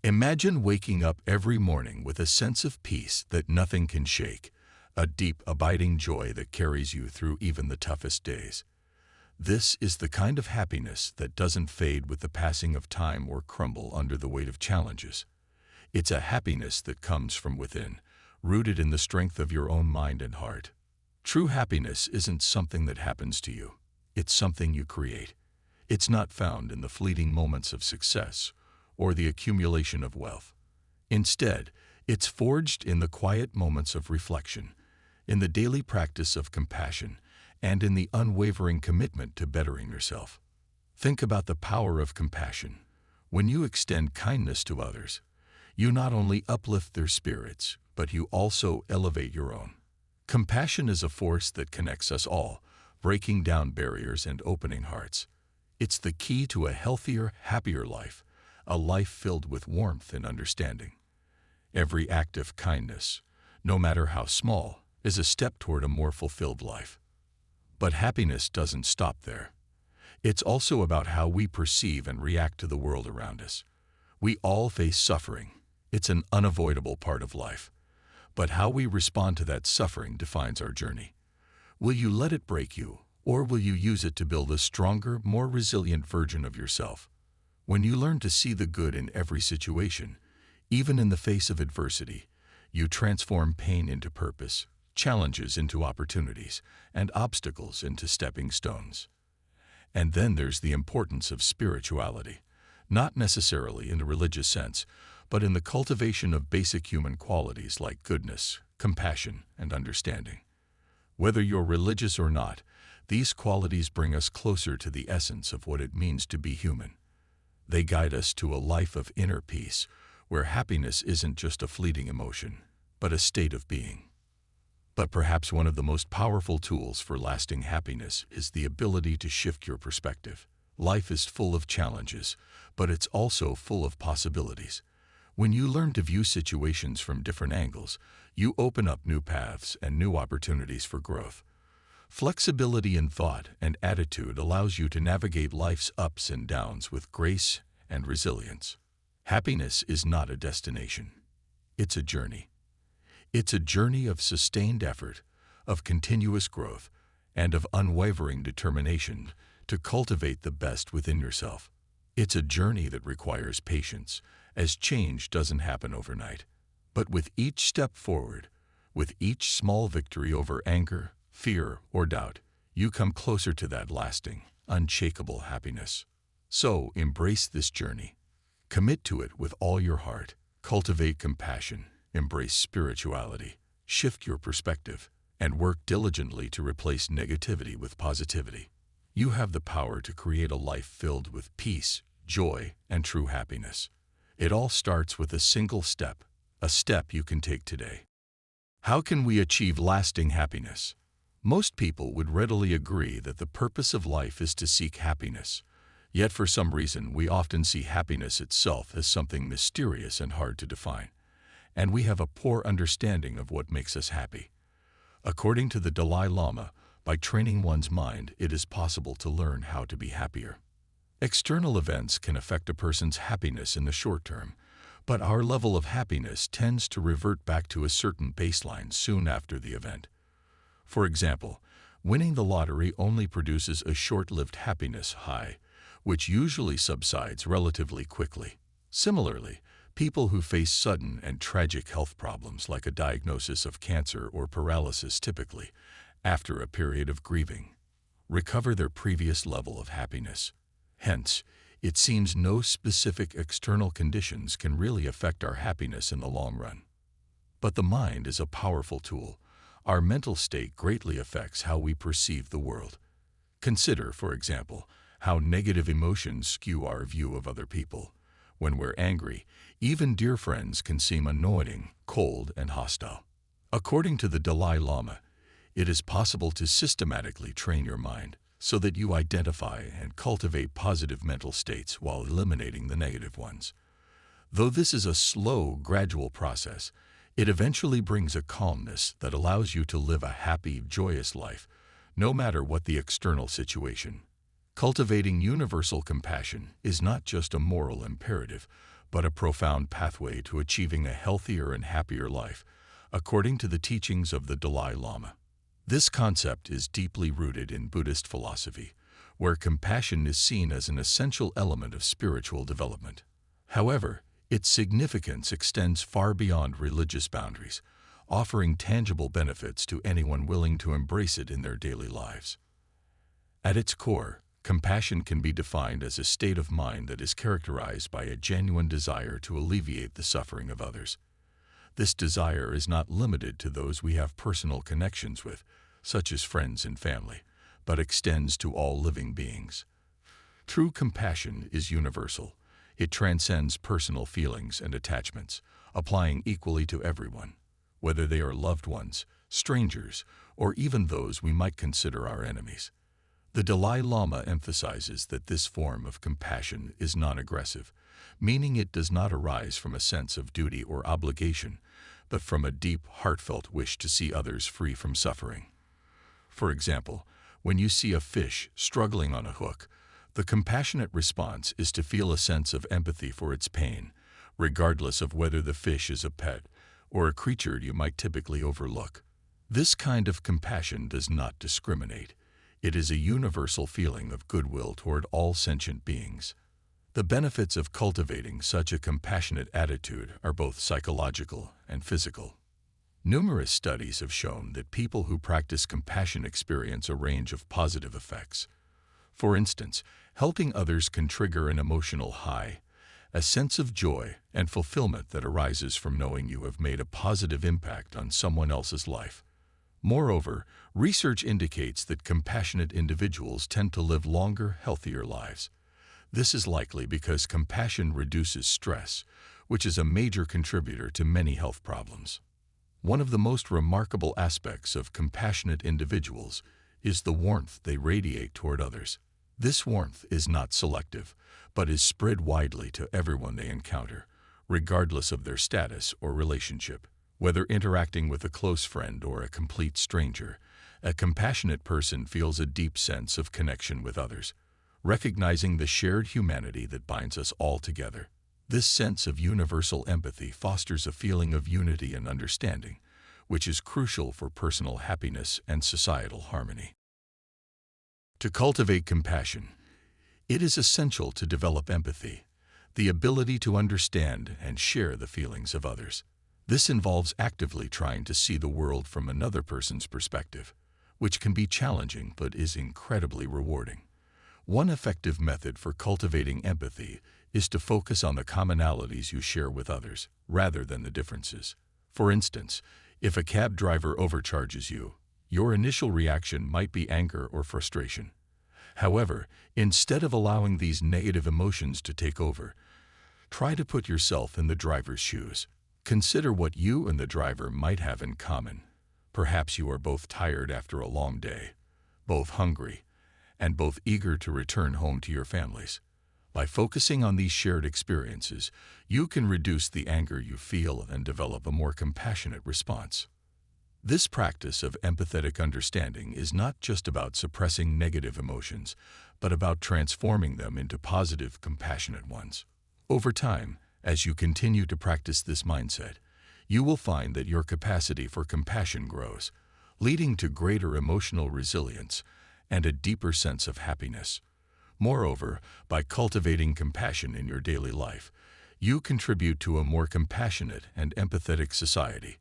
Imagine waking up every morning with a sense of peace that nothing can shake, a deep, abiding joy that carries you through even the toughest days. This is the kind of happiness that doesn't fade with the passing of time or crumble under the weight of challenges. It's a happiness that comes from within, rooted in the strength of your own mind and heart. True happiness isn't something that happens to you. It's something you create. It's not found in the fleeting moments of success or the accumulation of wealth. Instead, it's forged in the quiet moments of reflection, in the daily practice of compassion, and in the unwavering commitment to bettering yourself. Think about the power of compassion. When you extend kindness to others, you not only uplift their spirits, but you also elevate your own. Compassion is a force that connects us all, breaking down barriers and opening hearts. It's the key to a healthier, happier life, a life filled with warmth and understanding. Every act of kindness, no matter how small, is a step toward a more fulfilled life. But happiness doesn't stop there. It's also about how we perceive and react to the world around us. We all face suffering. It's an unavoidable part of life. But how we respond to that suffering defines our journey. Will you let it break you, or will you use it to build a stronger, more resilient version of yourself? When you learn to see the good in every situation, even in the face of adversity, you transform pain into purpose, challenges into opportunities, and obstacles into stepping stones. And then there's the importance of spirituality, not necessarily in a religious sense, but in the cultivation of basic human qualities like goodness, compassion, and understanding. Whether you're religious or not, these qualities bring us closer to the essence of what it means to be human. They guide us to a life of inner peace, where happiness isn't just a fleeting emotion, but a state of being. But perhaps one of the most powerful tools for lasting happiness is the ability to shift your perspective. Life is full of challenges, but it's also full of possibilities. When you learn to view situations from different angles, you open up new paths and new opportunities for growth. Flexibility in thought and attitude allows you to navigate life's ups and downs with grace and resilience. Happiness is not a destination. It's a journey. It's a journey of sustained effort, of continuous growth, and of unwavering determination to cultivate the best within yourself. It's a journey that requires patience, as change doesn't happen overnight. But with each step forward, with each small victory over anger, fear, or doubt, you come closer to that lasting, unshakable happiness. So embrace this journey. Commit to it with all your heart. Cultivate compassion, embrace spirituality, shift your perspective, and work diligently to replace negativity with positivity. You have the power to create a life filled with peace, joy, and true happiness. It all starts with a single step, a step you can take today. How can we achieve lasting happiness? Most people would readily agree that the purpose of life is to seek happiness. Yet for some reason, we often see happiness itself as something mysterious and hard to define. And we have a poor understanding of what makes us happy. According to the Dalai Lama, by training one's mind, it is possible to learn how to be happier. External events can affect a person's happiness in the short term, but our level of happiness tends to revert back to a certain baseline soon after the event. For example, winning the lottery only produces a short-lived happiness high, which usually subsides relatively quickly. Similarly, people who face sudden and tragic health problems like a diagnosis of cancer or paralysis typically, after a period of grieving, recover their previous level of happiness. Hence, it seems no specific external conditions can really affect our happiness in the long run. But the mind is a powerful tool. Our mental state greatly affects how we perceive the world. Consider, for example, how negative emotions skew our view of other people. When we're angry, even dear friends can seem annoying, cold, and hostile. According to the Dalai Lama, it is possible to systematically train your mind so that you identify and cultivate positive mental states while eliminating the negative ones. Though this is a slow, gradual process, it eventually brings a calmness that allows you to live a happy, joyous life, no matter what the external situation. Cultivating universal compassion is not just a moral imperative, but a profound pathway to achieving a healthier and happier life, according to the teachings of the Dalai Lama. This concept is deeply rooted in Buddhist philosophy, where compassion is seen as an essential element of spiritual development. However, its significance extends far beyond religious boundaries, offering tangible benefits to anyone willing to embrace it in their daily lives. At its core, compassion can be defined as a state of mind that is characterized by a genuine desire to alleviate the suffering of others. This desire is not limited to those we have personal connections with, such as friends and family, but extends to all living beings. True compassion is universal. It transcends personal feelings and attachments, applying equally to everyone, whether they are loved ones, strangers, or even those we might consider our enemies. The Dalai Lama emphasizes that this form of compassion is non-aggressive, meaning it does not arise from a sense of duty or obligation, but from a deep, heartfelt wish to see others free from suffering. For example, when you see a fish struggling on a hook, the compassionate response is to feel a sense of empathy for its pain, regardless of whether the fish is a pet or a creature you might typically overlook. This kind of compassion does not discriminate. It is a universal feeling of goodwill toward all sentient beings. The benefits of cultivating such a compassionate attitude are both psychological and physical. Numerous studies have shown that people who practice compassion experience a range of positive effects. For instance, helping others can trigger an emotional high, a sense of joy and fulfillment that arises from knowing you have made a positive impact on someone else's life. Moreover, research indicates that compassionate individuals tend to live longer, healthier lives. This is likely because compassion reduces stress, which is a major contributor to many health problems. One of the most remarkable aspects of compassionate individuals is the warmth they radiate toward others. This warmth is not selective, but is spread widely to everyone they encounter, regardless of their status or relationship. Whether interacting with a close friend or a complete stranger, a compassionate person feels a deep sense of connection with others, recognizing the shared humanity that binds us all together. This sense of universal empathy fosters a feeling of unity and understanding, which is crucial for personal happiness and societal harmony. To cultivate compassion, it is essential to develop empathy, the ability to understand and share the feelings of others. This involves actively trying to see the world from another person's perspective, which can be challenging but is incredibly rewarding. One effective method for cultivating empathy is to focus on the commonalities you share with others, rather than the differences. For instance, if a cab driver overcharges you, your initial reaction might be anger or frustration. However, instead of allowing these negative emotions to take over, try to put yourself in the driver's shoes. Consider what you and the driver might have in common. Perhaps you are both tired after a long day, both hungry, and both eager to return home to your families. By focusing on these shared experiences, you can reduce the anger you feel and develop a more compassionate response. This practice of empathetic understanding is not just about suppressing negative emotions, but about transforming them into positive, compassionate ones. Over time, as you continue to practice this mindset, you will find that your capacity for compassion grows, leading to greater emotional resilience and a deeper sense of happiness. Moreover, by cultivating compassion in your daily life, you contribute to a more compassionate and empathetic society,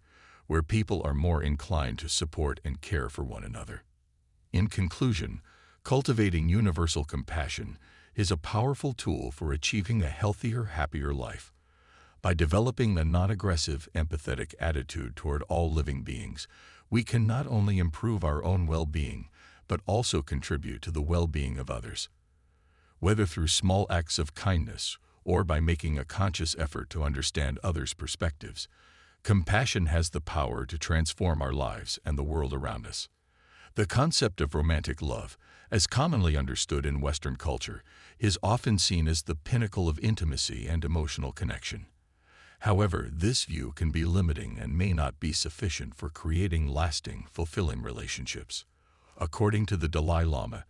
where people are more inclined to support and care for one another. In conclusion, cultivating universal compassion is a powerful tool for achieving a healthier, happier life. By developing a non-aggressive, empathetic attitude toward all living beings, we can not only improve our own well-being, but also contribute to the well-being of others. Whether through small acts of kindness or by making a conscious effort to understand others' perspectives, compassion has the power to transform our lives and the world around us. The concept of romantic love, as commonly understood in Western culture, is often seen as the pinnacle of intimacy and emotional connection. However, this view can be limiting and may not be sufficient for creating lasting, fulfilling relationships. According to the Dalai Lama,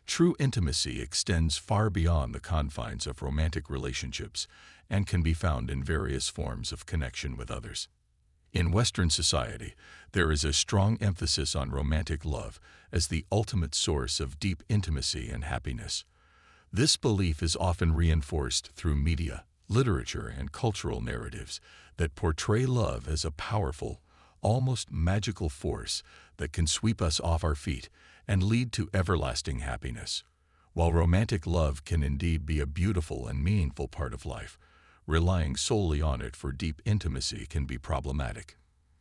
True intimacy extends far beyond the confines of romantic relationships and can be found in various forms of connection with others. In Western society, there is a strong emphasis on romantic love as the ultimate source of deep intimacy and happiness. This belief is often reinforced through media, literature, and cultural narratives that portray love as a powerful, almost magical force that can sweep us off our feet and lead to everlasting happiness. While romantic love can indeed be a beautiful and meaningful part of life, relying solely on it for deep intimacy can be problematic.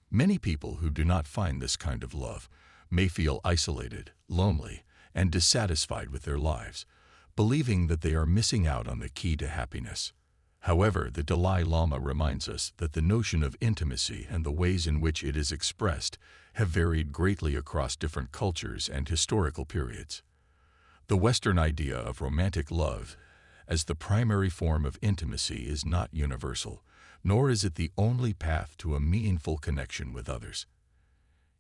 Many people who do not find this kind of love may feel isolated, lonely, and dissatisfied with their lives, believing that they are missing out on the key to happiness. However, the Dalai Lama reminds us that the notion of intimacy and the ways in which it is expressed have varied greatly across different cultures and historical periods. The Western idea of romantic love as the primary form of intimacy is not universal, nor is it the only path to a meaningful connection with others.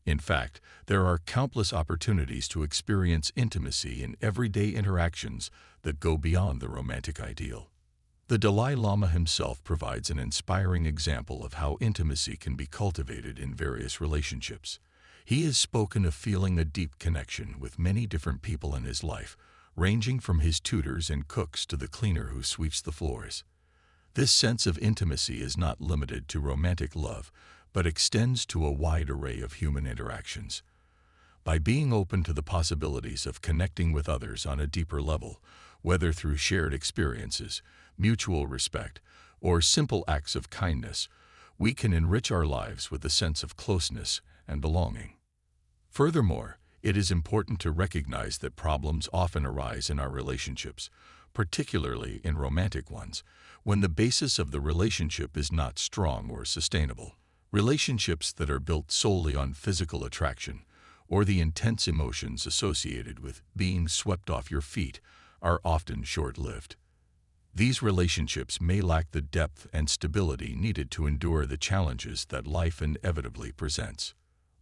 In fact, there are countless opportunities to experience intimacy in everyday interactions that go beyond the romantic ideal. The Dalai Lama himself provides an inspiring example of how intimacy can be cultivated in various relationships. He has spoken of feeling a deep connection with many different people in his life, ranging from his tutors and cooks to the cleaner who sweeps the floors. This sense of intimacy is not limited to romantic love, but extends to a wide array of human interactions. By being open to the possibilities of connecting with others on a deeper level, whether through shared experiences, mutual respect, or simple acts of kindness, we can enrich our lives with a sense of closeness and belonging. Furthermore, it is important to recognize that problems often arise in our relationships, particularly in romantic ones, when the basis of the relationship is not strong or sustainable. Relationships that are built solely on physical attraction, or the intense emotions associated with being swept off your feet, are often short-lived. These relationships may lack the depth and stability needed to endure the challenges that life inevitably presents.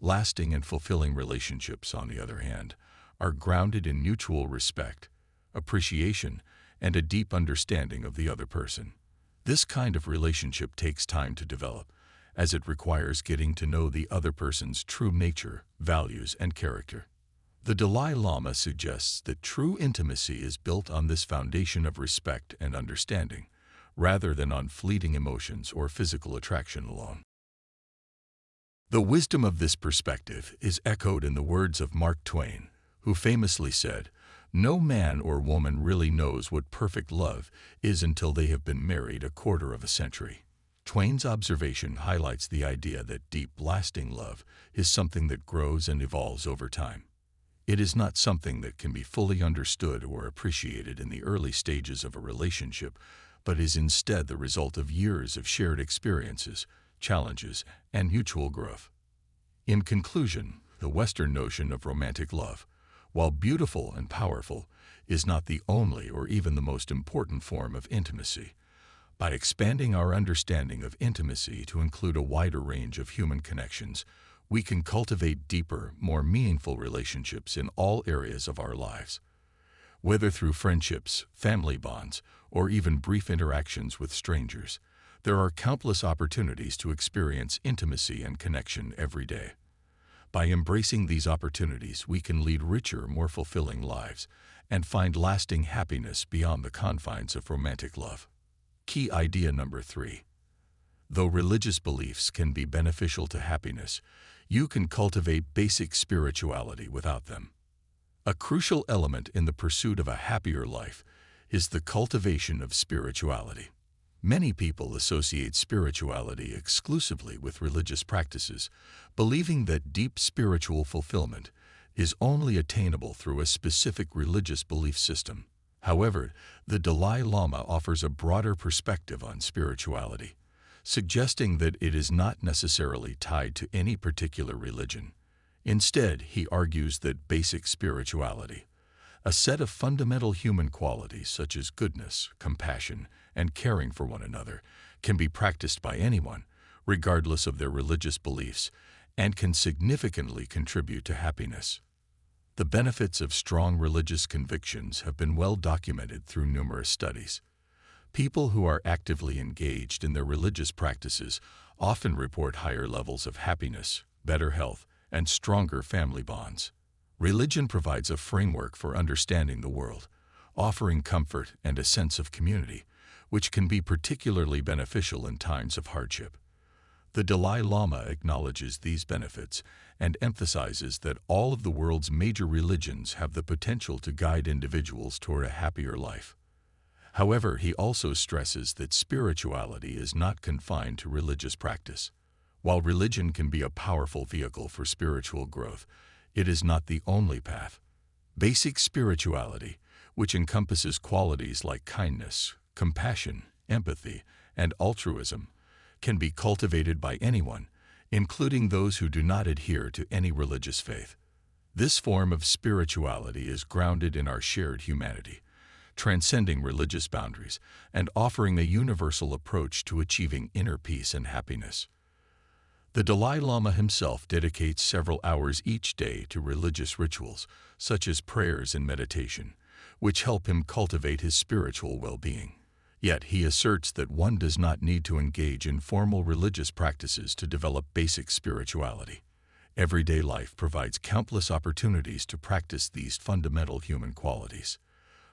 Lasting and fulfilling relationships, on the other hand, are grounded in mutual respect, appreciation, and a deep understanding of the other person. This kind of relationship takes time to develop, as it requires getting to know the other person's true nature, values, and character. The Dalai Lama suggests that true intimacy is built on this foundation of respect and understanding, rather than on fleeting emotions or physical attraction alone. The wisdom of this perspective is echoed in the words of Mark Twain, who famously said, "No man or woman really knows what perfect love is until they have been married a quarter of a century." Twain's observation highlights the idea that deep, lasting love is something that grows and evolves over time. It is not something that can be fully understood or appreciated in the early stages of a relationship, but is instead the result of years of shared experiences, challenges, and mutual growth. In conclusion, the Western notion of romantic love, while beautiful and powerful, is not the only or even the most important form of intimacy. By expanding our understanding of intimacy to include a wider range of human connections, we can cultivate deeper, more meaningful relationships in all areas of our lives. Whether through friendships, family bonds, or even brief interactions with strangers, there are countless opportunities to experience intimacy and connection every day. By embracing these opportunities, we can lead richer, more fulfilling lives and find lasting happiness beyond the confines of romantic love. Key idea number 3. Though religious beliefs can be beneficial to happiness, you can cultivate basic spirituality without them. A crucial element in the pursuit of a happier life is the cultivation of spirituality. Many people associate spirituality exclusively with religious practices, believing that deep spiritual fulfillment is only attainable through a specific religious belief system. However, the Dalai Lama offers a broader perspective on spirituality, suggesting that it is not necessarily tied to any particular religion. Instead, he argues that basic spirituality, a set of fundamental human qualities such as goodness, compassion, and caring for one another, can be practiced by anyone, regardless of their religious beliefs, and can significantly contribute to happiness. The benefits of strong religious convictions have been well documented through numerous studies. People who are actively engaged in their religious practices often report higher levels of happiness, better health, and stronger family bonds. Religion provides a framework for understanding the world, offering comfort and a sense of community, which can be particularly beneficial in times of hardship. The Dalai Lama acknowledges these benefits and emphasizes that all of the world's major religions have the potential to guide individuals toward a happier life. However, he also stresses that spirituality is not confined to religious practice. While religion can be a powerful vehicle for spiritual growth, it is not the only path. Basic spirituality, which encompasses qualities like kindness, compassion, empathy, and altruism, can be cultivated by anyone, including those who do not adhere to any religious faith. This form of spirituality is grounded in our shared humanity, transcending religious boundaries and offering a universal approach to achieving inner peace and happiness. The Dalai Lama himself dedicates several hours each day to religious rituals, such as prayers and meditation, which help him cultivate his spiritual well-being. Yet he asserts that one does not need to engage in formal religious practices to develop basic spirituality. Everyday life provides countless opportunities to practice these fundamental human qualities.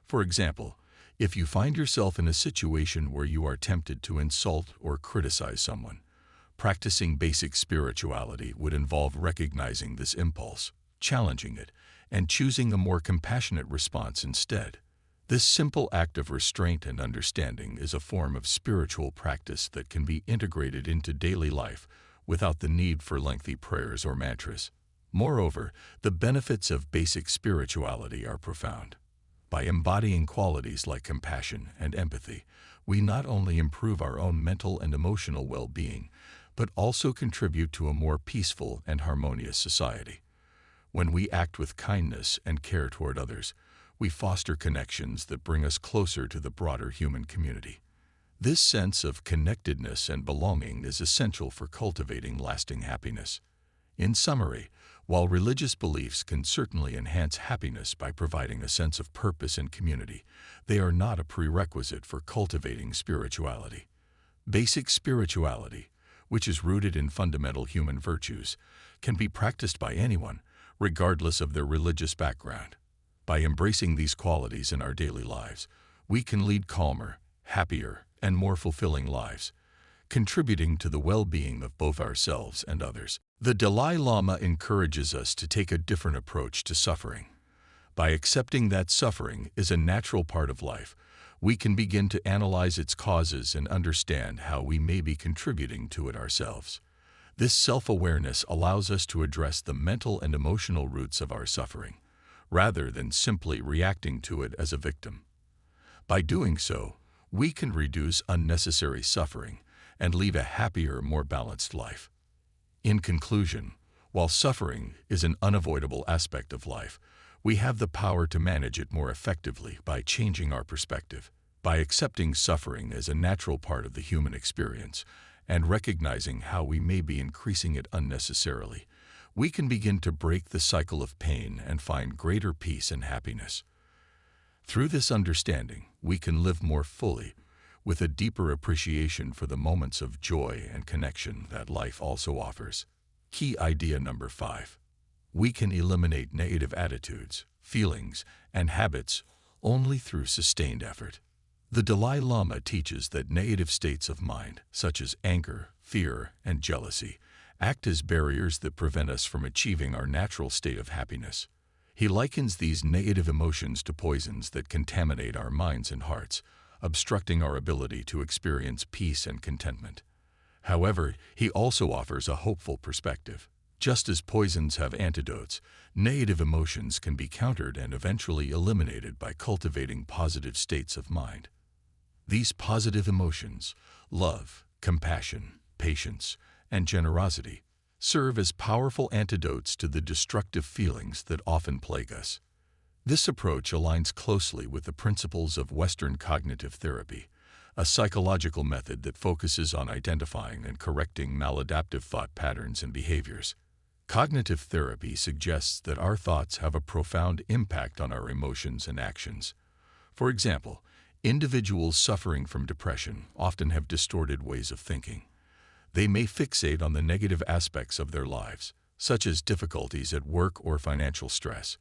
For example, if you find yourself in a situation where you are tempted to insult or criticize someone, practicing basic spirituality would involve recognizing this impulse, challenging it, and choosing a more compassionate response instead. This simple act of restraint and understanding is a form of spiritual practice that can be integrated into daily life without the need for lengthy prayers or mantras. Moreover, the benefits of basic spirituality are profound. By embodying qualities like compassion and empathy, we not only improve our own mental and emotional well-being, but also contribute to a more peaceful and harmonious society. When we act with kindness and care toward others, we foster connections that bring us closer to the broader human community. This sense of connectedness and belonging is essential for cultivating lasting happiness. In summary, while religious beliefs can certainly enhance happiness by providing a sense of purpose and community, they are not a prerequisite for cultivating spirituality. Basic spirituality, which is rooted in fundamental human virtues, can be practiced by anyone, regardless of their religious background. By embracing these qualities in our daily lives, we can lead calmer, happier, and more fulfilling lives, contributing to the well-being of both ourselves and others. The Dalai Lama encourages us to take a different approach to suffering. By accepting that suffering is a natural part of life, we can begin to analyze its causes and understand how we may be contributing to it ourselves. This self-awareness allows us to address the mental and emotional roots of our suffering, rather than simply reacting to it as a victim. By doing so, we can reduce unnecessary suffering and lead a happier, more balanced life. In conclusion, while suffering is an unavoidable aspect of life, we have the power to manage it more effectively by changing our perspective. By accepting suffering as a natural part of the human experience and recognizing how we may be increasing it unnecessarily, we can begin to break the cycle of pain and find greater peace and happiness. Through this understanding, we can live more fully, with a deeper appreciation for the moments of joy and connection that life also offers. Key idea number 5. We can eliminate negative attitudes, feelings, and habits only through sustained effort. The Dalai Lama teaches that negative states of mind, such as anger, fear, and jealousy, act as barriers that prevent us from achieving our natural state of happiness. He likens these negative emotions to poisons that contaminate our minds and hearts, obstructing our ability to experience peace and contentment. However, he also offers a hopeful perspective. Just as poisons have antidotes, negative emotions can be countered and eventually eliminated by cultivating positive states of mind. These positive emotions, love, compassion, patience, and generosity, serve as powerful antidotes to the destructive feelings that often plague us. This approach aligns closely with the principles of Western cognitive therapy, a psychological method that focuses on identifying and correcting maladaptive thought patterns and behaviors. Cognitive therapy suggests that our thoughts have a profound impact on our emotions and actions. For example, individuals suffering from depression often have distorted ways of thinking. They may fixate on the negative aspects of their lives, such as difficulties at work or financial stress,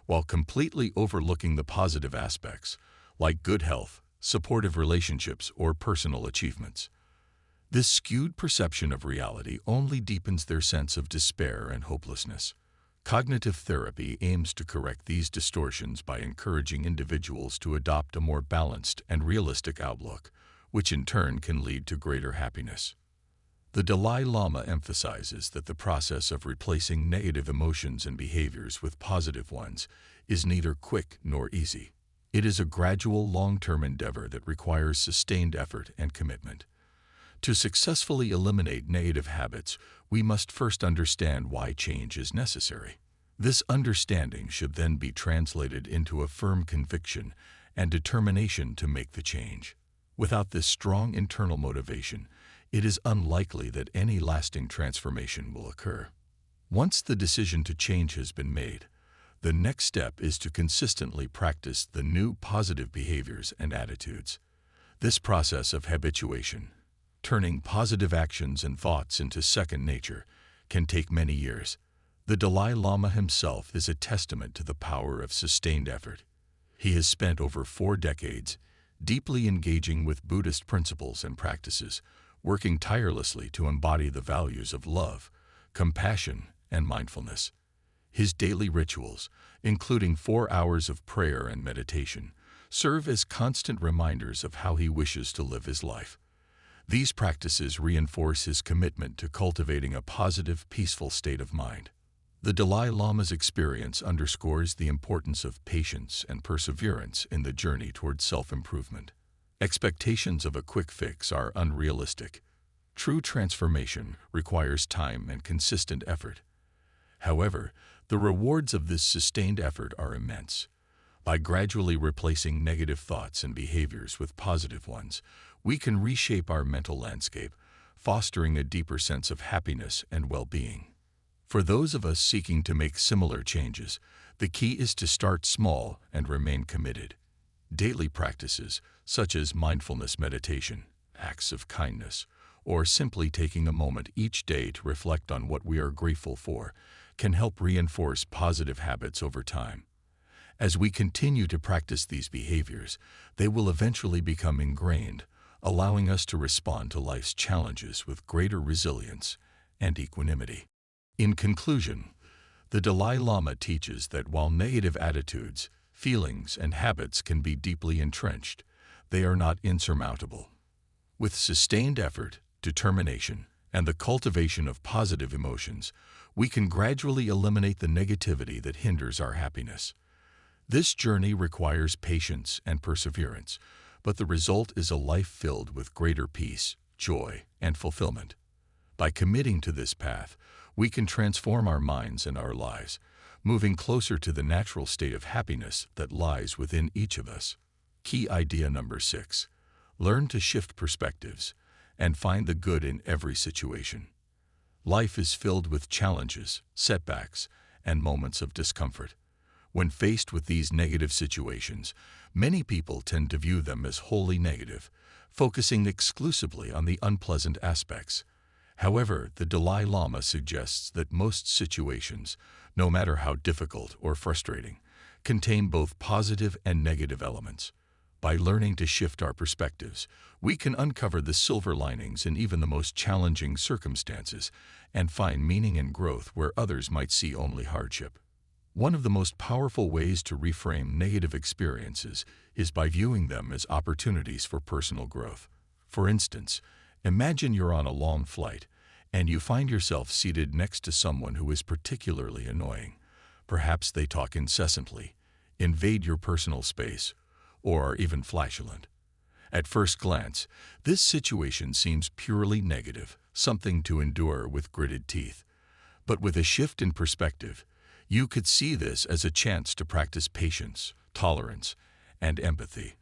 while completely overlooking the positive aspects, like good health, supportive relationships, or personal achievements. This skewed perception of reality only deepens their sense of despair and hopelessness. Cognitive therapy aims to correct these distortions by encouraging individuals to adopt a more balanced and realistic outlook, which in turn can lead to greater happiness. The Dalai Lama emphasizes that the process of replacing negative emotions and behaviors with positive ones is neither quick nor easy. It is a gradual, long-term endeavor that requires sustained effort and commitment. To successfully eliminate negative habits, we must first understand why change is necessary. This understanding should then be translated into a firm conviction and determination to make the change. Without this strong internal motivation, it is unlikely that any lasting transformation will occur. Once the decision to change has been made, the next step is to consistently practice the new positive behaviors and attitudes. This process of habituation, turning positive actions and thoughts into second nature, can take many years. The Dalai Lama himself is a testament to the power of sustained effort. He has spent over 4 decades deeply engaging with Buddhist principles and practices, working tirelessly to embody the values of love, compassion, and mindfulness. His daily rituals, including 4 hours of prayer and meditation, serve as constant reminders of how he wishes to live his life. These practices reinforce his commitment to cultivating a positive, peaceful state of mind. The Dalai Lama's experience underscores the importance of patience and perseverance in the journey towards self-improvement. Expectations of a quick fix are unrealistic. True transformation requires time and consistent effort. However, the rewards of this sustained effort are immense. By gradually replacing negative thoughts and behaviors with positive ones, we can reshape our mental landscape, fostering a deeper sense of happiness and well-being. For those of us seeking to make similar changes, the key is to start small and remain committed. Daily practices, such as mindfulness meditation, acts of kindness, or simply taking a moment each day to reflect on what we are grateful for, can help reinforce positive habits over time. As we continue to practice these behaviors, they will eventually become ingrained, allowing us to respond to life's challenges with greater resilience and equanimity. In conclusion, the Dalai Lama teaches that while negative attitudes, feelings, and habits can be deeply entrenched, they are not insurmountable. With sustained effort, determination, and the cultivation of positive emotions, we can gradually eliminate the negativity that hinders our happiness. This journey requires patience and perseverance, but the result is a life filled with greater peace, joy, and fulfillment. By committing to this path, we can transform our minds and our lives, moving closer to the natural state of happiness that lies within each of us. Key idea number 6. Learn to shift perspectives and find the good in every situation. Life is filled with challenges, setbacks, and moments of discomfort. When faced with these negative situations, many people tend to view them as wholly negative, focusing exclusively on the unpleasant aspects. However, the Dalai Lama suggests that most situations, no matter how difficult or frustrating, contain both positive and negative elements. By learning to shift our perspectives, we can uncover the silver linings in even the most challenging circumstances and find meaning and growth where others might see only hardship. One of the most powerful ways to reframe negative experiences is by viewing them as opportunities for personal growth. For instance, imagine you're on a long flight and you find yourself seated next to someone who is particularly annoying. Perhaps they talk incessantly, invade your personal space, or are even flatulent. At first glance, this situation seems purely negative, something to endure with gritted teeth. But with a shift in perspective, you could see this as a chance to practice patience, tolerance, and empathy.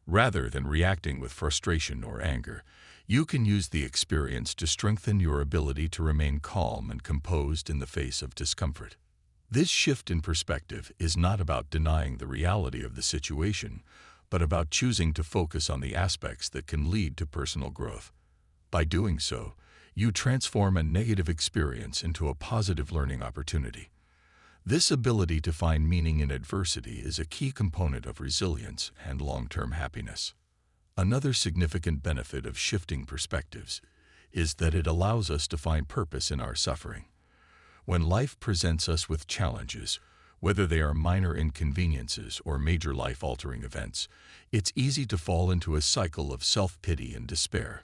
Rather than reacting with frustration or anger, You can use the experience to strengthen your ability to remain calm and composed in the face of discomfort. This shift in perspective is not about denying the reality of the situation, but about choosing to focus on the aspects that can lead to personal growth. By doing so, you transform a negative experience into a positive learning opportunity. This ability to find meaning in adversity is a key component of resilience and long-term happiness. Another significant benefit of shifting perspectives is that it allows us to find purpose in our suffering. When life presents us with challenges, whether they are minor inconveniences or major life-altering events, it's easy to fall into a cycle of self-pity and despair.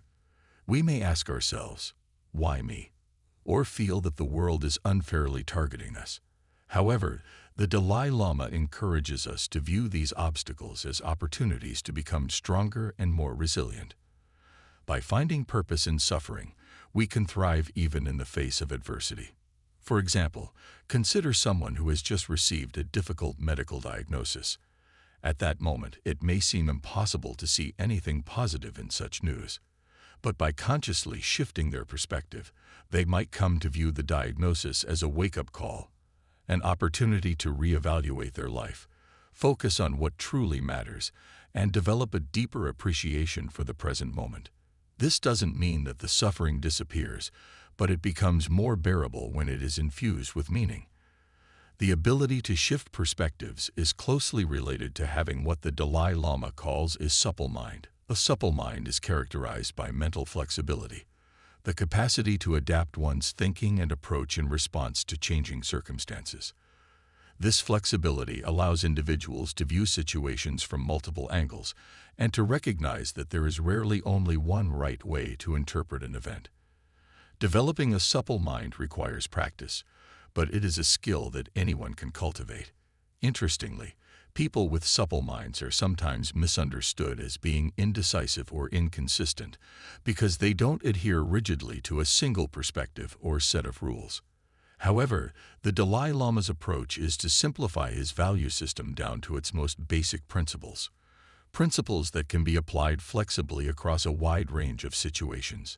We may ask ourselves, "Why me?" or feel that the world is unfairly targeting us. However, the Dalai Lama encourages us to view these obstacles as opportunities to become stronger and more resilient. By finding purpose in suffering, we can thrive even in the face of adversity. For example, consider someone who has just received a difficult medical diagnosis. At that moment, it may seem impossible to see anything positive in such news. But by consciously shifting their perspective, they might come to view the diagnosis as a wake-up call, an opportunity to reevaluate their life, focus on what truly matters, and develop a deeper appreciation for the present moment. This doesn't mean that the suffering disappears, but it becomes more bearable when it is infused with meaning. The ability to shift perspectives is closely related to having what the Dalai Lama calls a supple mind. A supple mind is characterized by mental flexibility, the capacity to adapt one's thinking and approach in response to changing circumstances. This flexibility allows individuals to view situations from multiple angles and to recognize that there is rarely only one right way to interpret an event. Developing a supple mind requires practice, but it is a skill that anyone can cultivate. Interestingly, people with supple minds are sometimes misunderstood as being indecisive or inconsistent because they don't adhere rigidly to a single perspective or set of rules. However, the Dalai Lama's approach is to simplify his value system down to its most basic principles, principles that can be applied flexibly across a wide range of situations.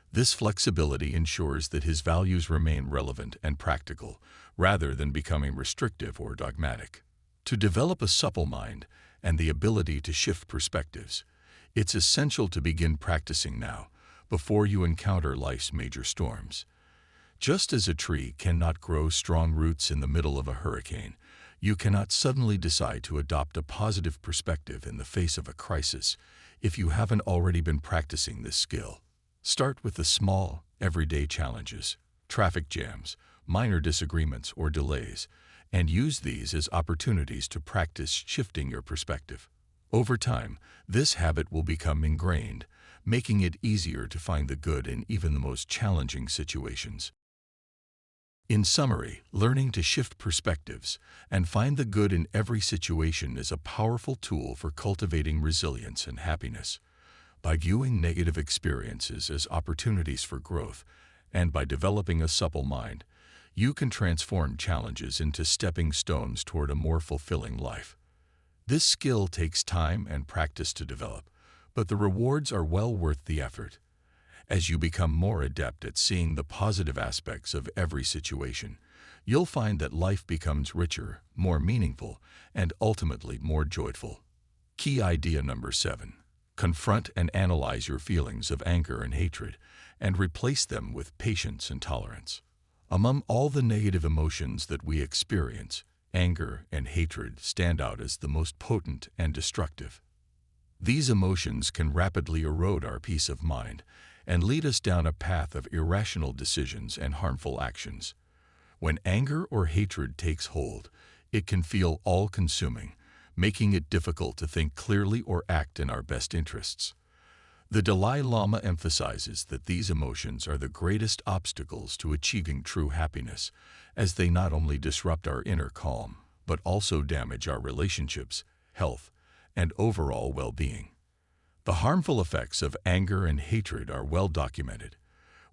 This flexibility ensures that his values remain relevant and practical, rather than becoming restrictive or dogmatic. To develop a supple mind and the ability to shift perspectives, it's essential to begin practicing now, before you encounter life's major storms. Just as a tree cannot grow strong roots in the middle of a hurricane, you cannot suddenly decide to adopt a positive perspective in the face of a crisis if you haven't already been practicing this skill. Start with the small, everyday challenges, traffic jams, minor disagreements, or delays, and use these as opportunities to practice shifting your perspective. Over time, this habit will become ingrained, making it easier to find the good in even the most challenging situations. In summary, learning to shift perspectives and find the good in every situation is a powerful tool for cultivating resilience and happiness. By viewing negative experiences as opportunities for growth, and by developing a supple mind, you can transform challenges into stepping stones toward a more fulfilling life. This skill takes time and practice to develop, but the rewards are well worth the effort. As you become more adept at seeing the positive aspects of every situation, you'll find that life becomes richer, more meaningful, and ultimately more joyful. Key idea number 7. Confront and analyze your feelings of anger and hatred, and replace them with patience and tolerance. Among all the negative emotions that we experience, anger and hatred stand out as the most potent and destructive. These emotions can rapidly erode our peace of mind and lead us down a path of irrational decisions and harmful actions. When anger or hatred takes hold, it can feel all-consuming, making it difficult to think clearly or act in our best interests. The Dalai Lama emphasizes that these emotions are the greatest obstacles to achieving true happiness, as they not only disrupt our inner calm, but also damage our relationships, health, and overall well-being. The harmful effects of anger and hatred are well documented.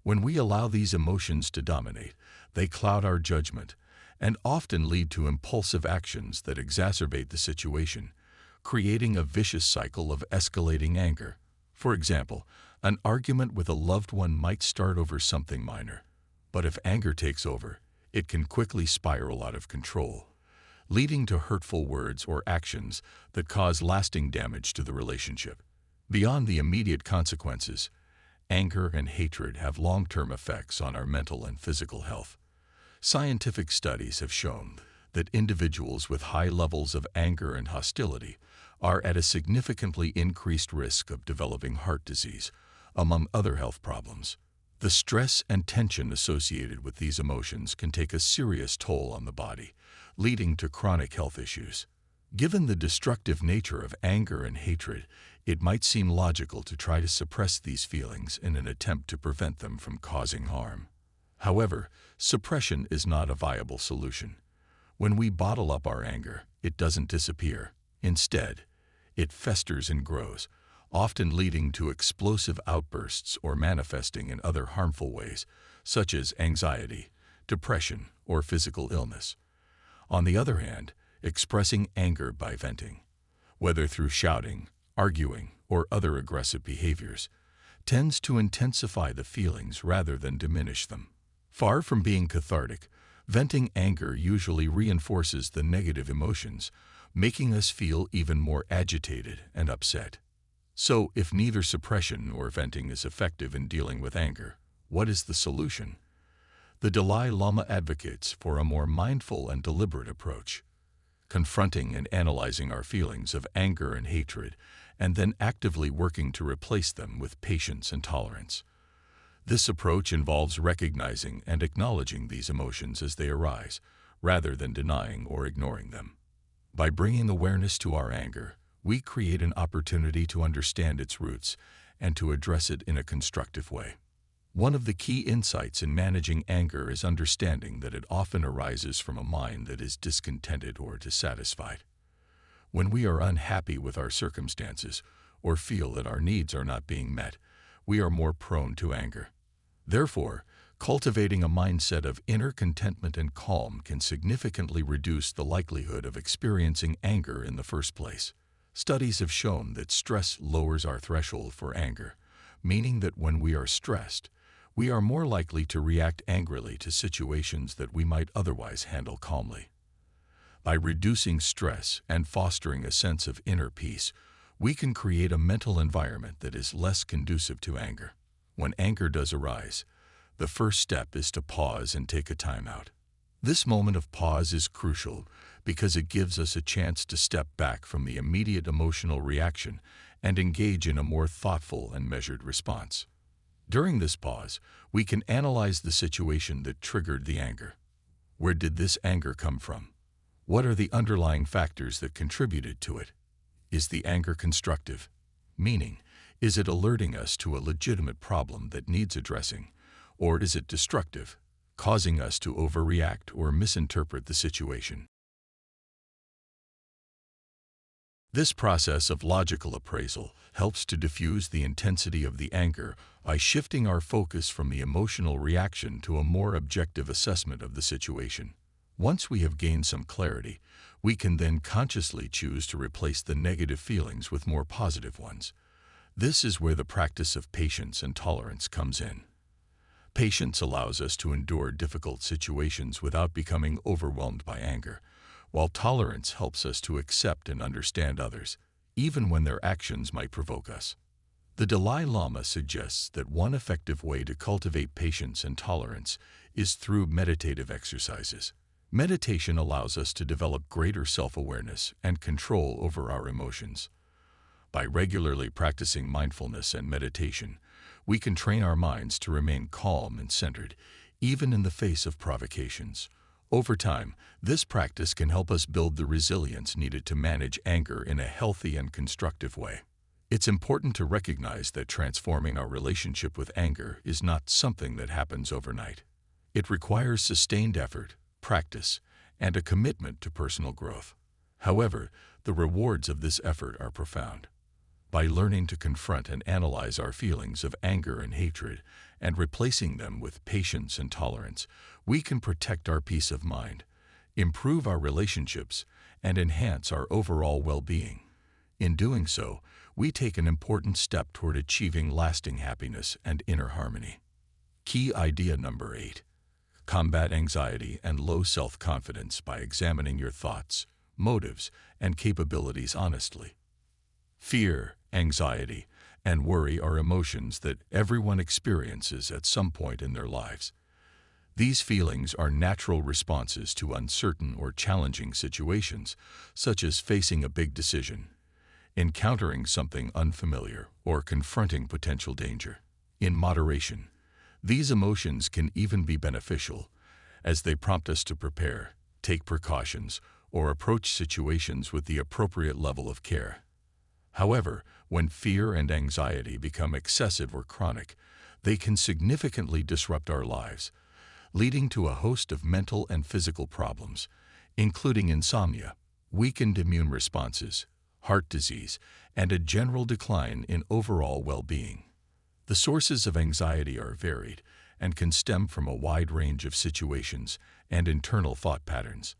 When we allow these emotions to dominate, they cloud our judgment and often lead to impulsive actions that exacerbate the situation, creating a vicious cycle of escalating anger. For example, An argument with a loved one might start over something minor, but if anger takes over, it can quickly spiral out of control, leading to hurtful words or actions that cause lasting damage to the relationship. Beyond the immediate consequences, anger and hatred have long-term effects on our mental and physical health. Scientific studies have shown that individuals with high levels of anger and hostility are at a significantly increased risk of developing heart disease, among other health problems. The stress and tension associated with these emotions can take a serious toll on the body, leading to chronic health issues. Given the destructive nature of anger and hatred, it might seem logical to try to suppress these feelings in an attempt to prevent them from causing harm. However, suppression is not a viable solution. When we bottle up our anger, it doesn't disappear. Instead, it festers and grows, often leading to explosive outbursts or manifesting in other harmful ways, such as anxiety, depression, or physical illness. On the other hand, expressing anger by venting, whether through shouting, arguing, or other aggressive behaviors, tends to intensify the feelings rather than diminish them. Far from being cathartic, venting anger usually reinforces the negative emotions, making us feel even more agitated and upset. So, if neither suppression or venting is effective in dealing with anger, what is the solution? The Dalai Lama advocates for a more mindful and deliberate approach, confronting and analyzing our feelings of anger and hatred, and then actively working to replace them with patience and tolerance. This approach involves recognizing and acknowledging these emotions as they arise, rather than denying or ignoring them. By bringing awareness to our anger, we create an opportunity to understand its roots and to address it in a constructive way. One of the key insights in managing anger is understanding that it often arises from a mind that is discontented or dissatisfied. When we are unhappy with our circumstances or feel that our needs are not being met, we are more prone to anger. Therefore, cultivating a mindset of inner contentment and calm can significantly reduce the likelihood of experiencing anger in the first place. Studies have shown that stress lowers our threshold for anger, meaning that when we are stressed, we are more likely to react angrily to situations that we might otherwise handle calmly. By reducing stress and fostering a sense of inner peace, we can create a mental environment that is less conducive to anger. When anger does arise, the first step is to pause and take a time out. This moment of pause is crucial because it gives us a chance to step back from the immediate emotional reaction and engage in a more thoughtful and measured response. During this pause, we can analyze the situation that triggered the anger. Where did this anger come from? What are the underlying factors that contributed to it? Is the anger constructive? Meaning, is it alerting us to a legitimate problem that needs addressing? Or is it destructive, causing us to overreact or misinterpret the situation? This process of logical appraisal helps to diffuse the intensity of the anger by shifting our focus from the emotional reaction to a more objective assessment of the situation. Once we have gained some clarity, we can then consciously choose to replace the negative feelings with more positive ones. This is where the practice of patience and tolerance comes in. Patience allows us to endure difficult situations without becoming overwhelmed by anger, while tolerance helps us to accept and understand others, even when their actions might provoke us. The Dalai Lama suggests that one effective way to cultivate patience and tolerance is through meditative exercises. Meditation allows us to develop greater self-awareness and control over our emotions. By regularly practicing mindfulness and meditation, we can train our minds to remain calm and centered, even in the face of provocations. Over time, this practice can help us build the resilience needed to manage anger in a healthy and constructive way. It's important to recognize that transforming our relationship with anger is not something that happens overnight. It requires sustained effort, practice, and a commitment to personal growth. However, the rewards of this effort are profound. By learning to confront and analyze our feelings of anger and hatred and replacing them with patience and tolerance, we can protect our peace of mind, improve our relationships, and enhance our overall well-being. In doing so, we take an important step toward achieving lasting happiness and inner harmony. Key idea number 8. Combat anxiety and low self-confidence by examining your thoughts, motives, and capabilities honestly. Fear, anxiety, and worry are emotions that everyone experiences at some point in their lives. These feelings are natural responses to uncertain or challenging situations, such as facing a big decision, encountering something unfamiliar, or confronting potential danger. In moderation, these emotions can even be beneficial, as they prompt us to prepare, take precautions, or approach situations with the appropriate level of care. However, when fear and anxiety become excessive or chronic, they can significantly disrupt our lives, leading to a host of mental and physical problems, including insomnia, weakened immune responses, heart disease, and a general decline in overall well-being. The sources of anxiety are varied and can stem from a wide range of situations and internal thought patterns.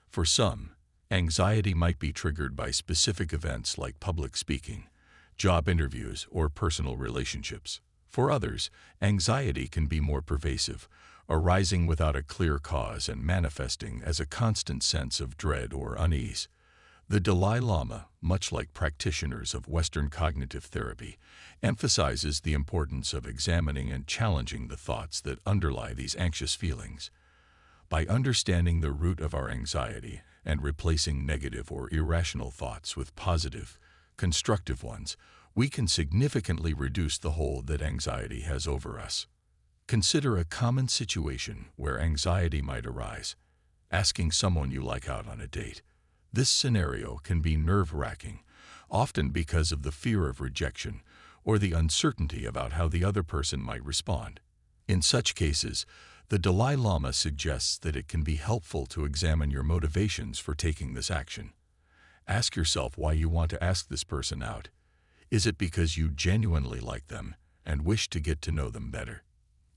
For some, anxiety might be triggered by specific events like public speaking, job interviews, or personal relationships. For others, anxiety can be more pervasive, arising without a clear cause and manifesting as a constant sense of dread or unease. The Dalai Lama, much like practitioners of Western cognitive therapy, emphasizes the importance of examining and challenging the thoughts that underlie these anxious feelings. By understanding the root of our anxiety and replacing negative or irrational thoughts with positive, constructive ones, we can significantly reduce the hold that anxiety has over us. Consider a common situation where anxiety might arise: asking someone you like out on a date. This scenario can be nerve-wracking, often because of the fear of rejection or the uncertainty about how the other person might respond. In such cases, the Dalai Lama suggests that it can be helpful to examine your motivations for taking this action. Ask yourself why you want to ask this person out. Is it because you genuinely like them and wish to get to know them better?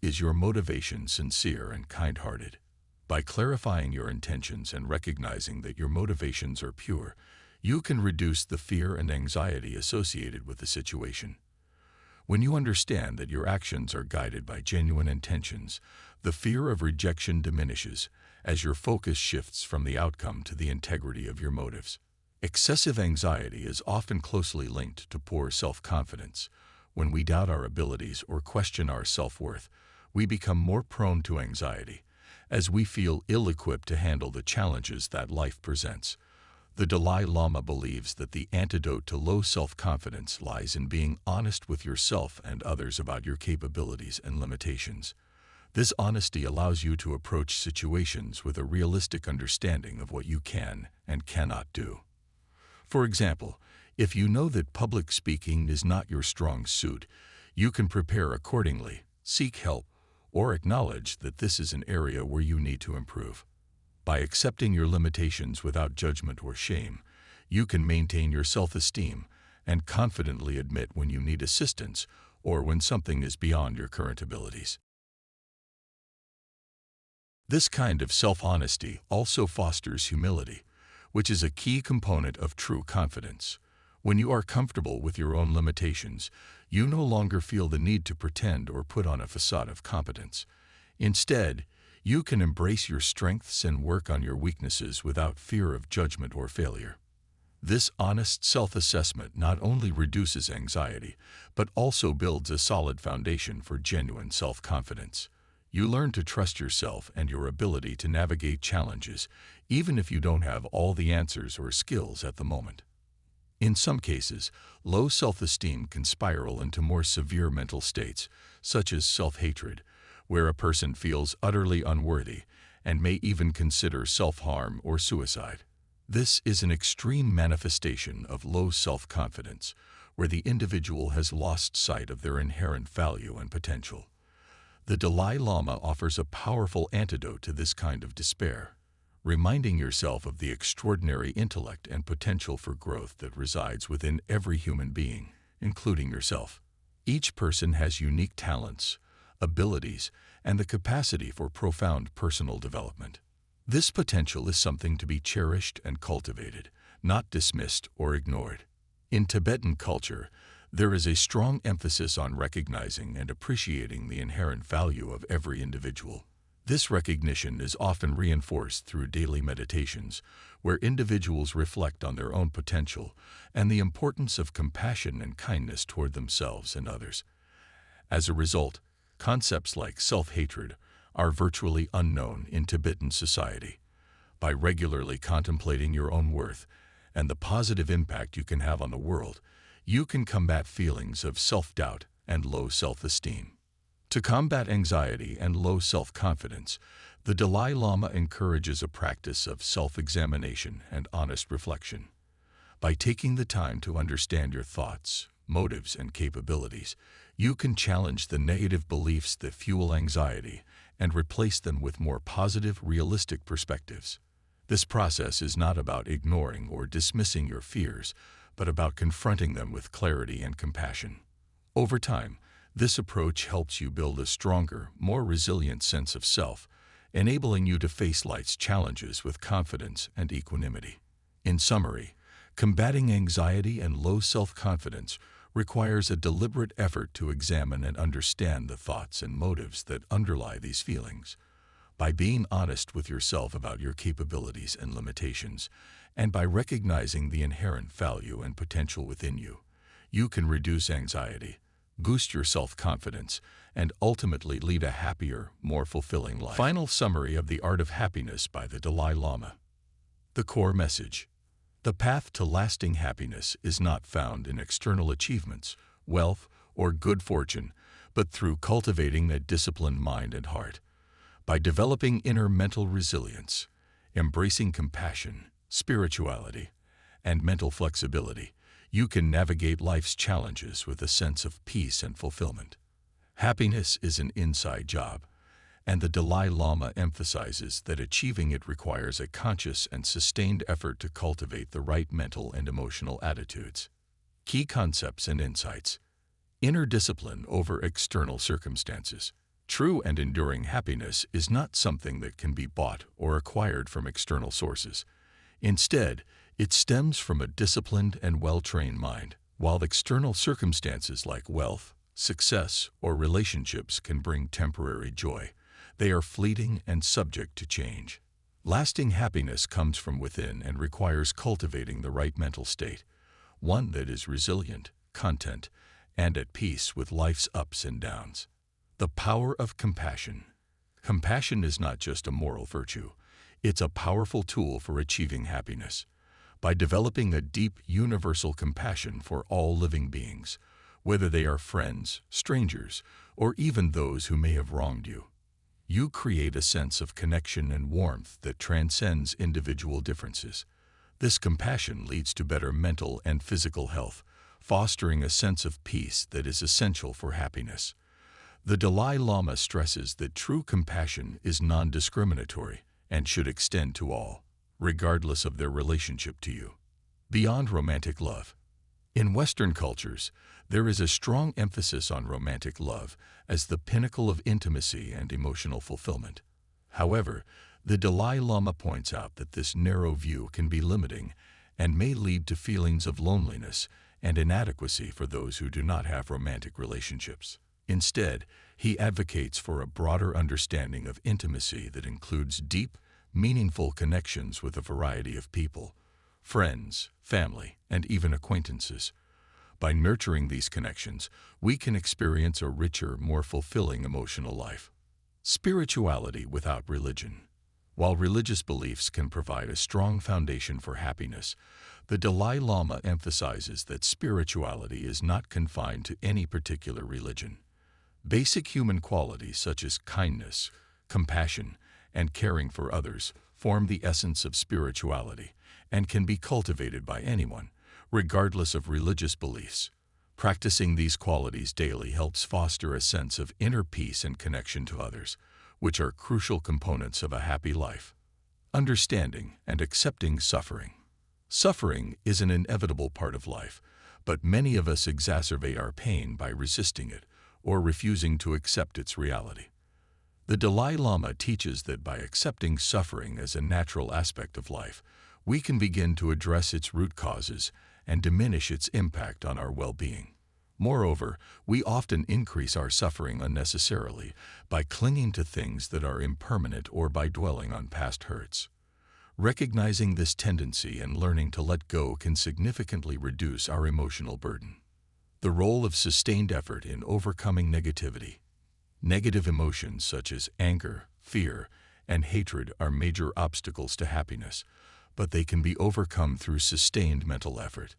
Is your motivation sincere and kind-hearted? By clarifying your intentions and recognizing that your motivations are pure, you can reduce the fear and anxiety associated with the situation. When you understand that your actions are guided by genuine intentions, the fear of rejection diminishes as your focus shifts from the outcome to the integrity of your motives. Excessive anxiety is often closely linked to poor self-confidence. When we doubt our abilities or question our self-worth, we become more prone to anxiety, as we feel ill-equipped to handle the challenges that life presents. The Dalai Lama believes that the antidote to low self-confidence lies in being honest with yourself and others about your capabilities and limitations. This honesty allows you to approach situations with a realistic understanding of what you can and cannot do. For example, if you know that public speaking is not your strong suit, you can prepare accordingly, seek help, or acknowledge that this is an area where you need to improve. By accepting your limitations without judgment or shame, you can maintain your self-esteem and confidently admit when you need assistance or when something is beyond your current abilities. This kind of self-honesty also fosters humility, which is a key component of true confidence. When you are comfortable with your own limitations, you no longer feel the need to pretend or put on a facade of competence. Instead, you can embrace your strengths and work on your weaknesses without fear of judgment or failure. This honest self-assessment not only reduces anxiety, but also builds a solid foundation for genuine self-confidence. You learn to trust yourself and your ability to navigate challenges, even if you don't have all the answers or skills at the moment. In some cases, low self-esteem can spiral into more severe mental states, such as self-hatred, where a person feels utterly unworthy and may even consider self-harm or suicide. This is an extreme manifestation of low self-confidence, where the individual has lost sight of their inherent value and potential. The Dalai Lama offers a powerful antidote to this kind of despair, reminding yourself of the extraordinary intellect and potential for growth that resides within every human being, including yourself. Each person has unique talents, abilities, and the capacity for profound personal development. This potential is something to be cherished and cultivated, not dismissed or ignored. In Tibetan culture, there is a strong emphasis on recognizing and appreciating the inherent value of every individual. This recognition is often reinforced through daily meditations, where individuals reflect on their own potential and the importance of compassion and kindness toward themselves and others. As a result, concepts like self-hatred are virtually unknown in Tibetan society. By regularly contemplating your own worth and the positive impact you can have on the world, you can combat feelings of self-doubt and low self-esteem. To combat anxiety and low self-confidence, the Dalai Lama encourages a practice of self-examination and honest reflection. By taking the time to understand your thoughts, motives, and capabilities, you can challenge the negative beliefs that fuel anxiety and replace them with more positive, realistic perspectives. This process is not about ignoring or dismissing your fears, but about confronting them with clarity and compassion. Over time, this approach helps you build a stronger, more resilient sense of self, enabling you to face life's challenges with confidence and equanimity. In summary, combating anxiety and low self-confidence requires a deliberate effort to examine and understand the thoughts and motives that underlie these feelings. By being honest with yourself about your capabilities and limitations, and by recognizing the inherent value and potential within you, you can reduce anxiety, boost your self-confidence, and ultimately lead a happier, more fulfilling life. Final summary of The Art of Happiness by the Dalai Lama. The core message: the path to lasting happiness is not found in external achievements, wealth, or good fortune, but through cultivating a disciplined mind and heart. By developing inner mental resilience, embracing compassion, spirituality, and mental flexibility, you can navigate life's challenges with a sense of peace and fulfillment. Happiness is an inside job, and the Dalai Lama emphasizes that achieving it requires a conscious and sustained effort to cultivate the right mental and emotional attitudes. Key concepts and insights: inner discipline over external circumstances. True and enduring happiness is not something that can be bought or acquired from external sources. Instead, it stems from a disciplined and well-trained mind. While external circumstances like wealth, success, or relationships can bring temporary joy, they are fleeting and subject to change. Lasting happiness comes from within and requires cultivating the right mental state, one that is resilient, content, and at peace with life's ups and downs. The power of compassion. Compassion is not just a moral virtue, it's a powerful tool for achieving happiness. By developing a deep, universal compassion for all living beings, whether they are friends, strangers, or even those who may have wronged you, you create a sense of connection and warmth that transcends individual differences. This compassion leads to better mental and physical health, fostering a sense of peace that is essential for happiness. The Dalai Lama stresses that true compassion is non-discriminatory and should extend to all, regardless of their relationship to you. Beyond romantic love. In Western cultures, there is a strong emphasis on romantic love as the pinnacle of intimacy and emotional fulfillment. However, the Dalai Lama points out that this narrow view can be limiting and may lead to feelings of loneliness and inadequacy for those who do not have romantic relationships. Instead, he advocates for a broader understanding of intimacy that includes deep, meaningful connections with a variety of people, friends, family, and even acquaintances. By nurturing these connections, we can experience a richer, more fulfilling emotional life. Spirituality without religion. While religious beliefs can provide a strong foundation for happiness, the Dalai Lama emphasizes that spirituality is not confined to any particular religion. Basic human qualities such as kindness, compassion, and caring for others form the essence of spirituality and can be cultivated by anyone, regardless of religious beliefs. Practicing these qualities daily helps foster a sense of inner peace and connection to others, which are crucial components of a happy life. Understanding and accepting suffering. Suffering is an inevitable part of life, but many of us exacerbate our pain by resisting it or refusing to accept its reality. The Dalai Lama teaches that by accepting suffering as a natural aspect of life, we can begin to address its root causes and diminish its impact on our well-being. Moreover, we often increase our suffering unnecessarily by clinging to things that are impermanent or by dwelling on past hurts. Recognizing this tendency and learning to let go can significantly reduce our emotional burden. The role of sustained effort in overcoming negativity. Negative emotions such as anger, fear, and hatred are major obstacles to happiness, but they can be overcome through sustained mental effort.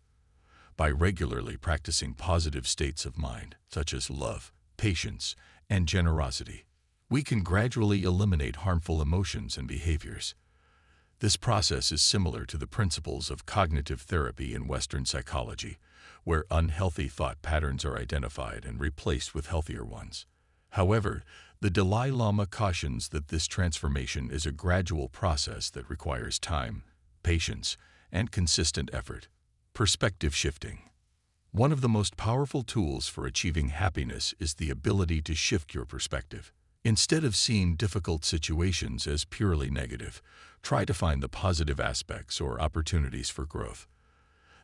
By regularly practicing positive states of mind, such as love, patience, and generosity, we can gradually eliminate harmful emotions and behaviors. This process is similar to the principles of cognitive therapy in Western psychology, where unhealthy thought patterns are identified and replaced with healthier ones. However, the Dalai Lama cautions that this transformation is a gradual process that requires time, patience, and consistent effort. Perspective shifting. One of the most powerful tools for achieving happiness is the ability to shift your perspective. Instead of seeing difficult situations as purely negative, try to find the positive aspects or opportunities for growth.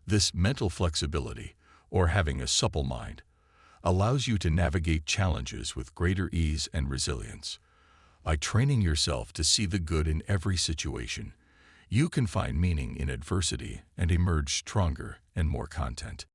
This mental flexibility, or having a supple mind, allows you to navigate challenges with greater ease and resilience. By training yourself to see the good in every situation, you can find meaning in adversity and emerge stronger and more content.